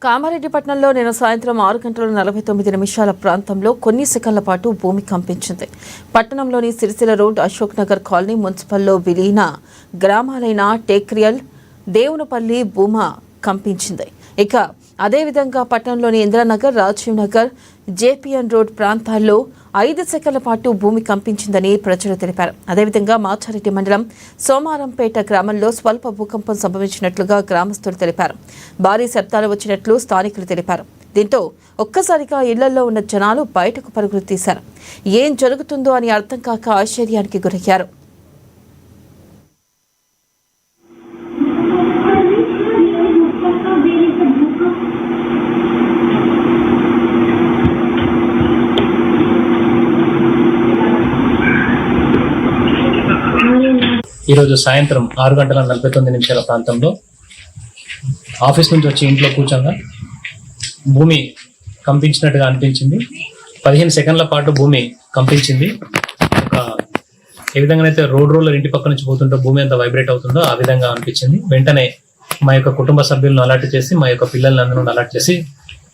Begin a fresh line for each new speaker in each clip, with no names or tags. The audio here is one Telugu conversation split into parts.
కామారెడ్డిపట్నంలో నిన్న సాయంత్రం 6:49 ప్రాంతంలో కొన్ని సెకన్ల పాటు భూమి కంపించింది. పట్టణంలోని సిరిసిల్ల రోడ్, అశోక్ నగర్ కాలనీ, మున్సిపల్లో విలీన గ్రామాలైన టేక్రియల్, దేవునపల్లి భూమా కంపించింది. ఇక అదేవిధంగా పట్టణంలోని ఇంద్రానగర్, రాజీవ్ నగర్, జేపీఎన్ రోడ్ ప్రాంతాల్లో 5 సెకన్ల పాటు భూమి కంపించిందని ప్రజలు తెలిపారు. అదేవిధంగా మాచారెడ్డి మండలం సోమారంపేట గ్రామంలో స్వల్ప భూకంపం సంభవించినట్లుగా గ్రామస్తులు తెలిపారు. భారీ శబ్దాలు వచ్చినట్లు స్థానికులు తెలిపారు. దీంతో ఒక్కసారిగా ఇళ్లలో ఉన్న జనాలు బయటకు పరుగులు తీశారు. ఏం జరుగుతుందో అని అర్థం కాక ఆశ్చర్యానికి గురయ్యారు.
ఈరోజు సాయంత్రం 6:49 ప్రాంతంలో ఆఫీస్ నుంచి వచ్చి ఇంట్లో కూర్చోగా భూమి కంపించినట్టుగా అనిపించింది. 15 సెకండ్ల పాటు భూమి కంపించింది. ఏ విధంగానైతే రోడ్ రోలర్ ఇంటి పక్క నుంచి పోతుంటో భూమి అంతా వైబ్రేట్ అవుతుందో ఆ విధంగా అనిపించింది. వెంటనే మా యొక్క కుటుంబ సభ్యులను అలర్ట్ చేసి, మా యొక్క పిల్లల్ని అందరూ అలర్ట్ చేసి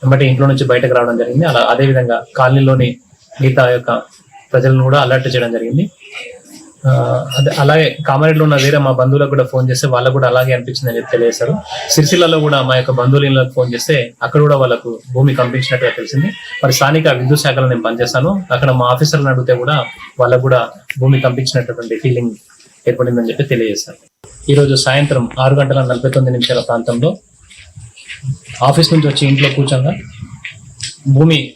వెంబటి ఇంట్లో నుంచి బయటకు రావడం జరిగింది. అదేవిధంగా కాలనీలోని మిగతా యొక్క ప్రజలను కూడా అలర్ట్ చేయడం జరిగింది. అలాగే కామారెడ్డిలో ఉన్న వేరే మా బంధువులకు కూడా ఫోన్ చేస్తే వాళ్ళకు కూడా అలాగే అనిపించింది అని తెలియజేశారు. సిరిసిల్లలో కూడా మా యొక్క బంధువులకు ఫోన్ చేస్తే అక్కడ కూడా వాళ్ళకు భూమి కంపించినట్టుగా తెలిసింది. మరి స్థానిక విద్యుత్ శాఖలో నేను పనిచేస్తాను, అక్కడ మా ఆఫీసర్లను అడిగితే కూడా వాళ్ళకు కూడా భూమి కంపించినటువంటి ఫీలింగ్ ఏర్పడిందని చెప్పి తెలియజేశారు. ఈరోజు సాయంత్రం 6:49 ప్రాంతంలో ఆఫీస్ నుంచి వచ్చి ఇంట్లో కూర్చోగా భూమి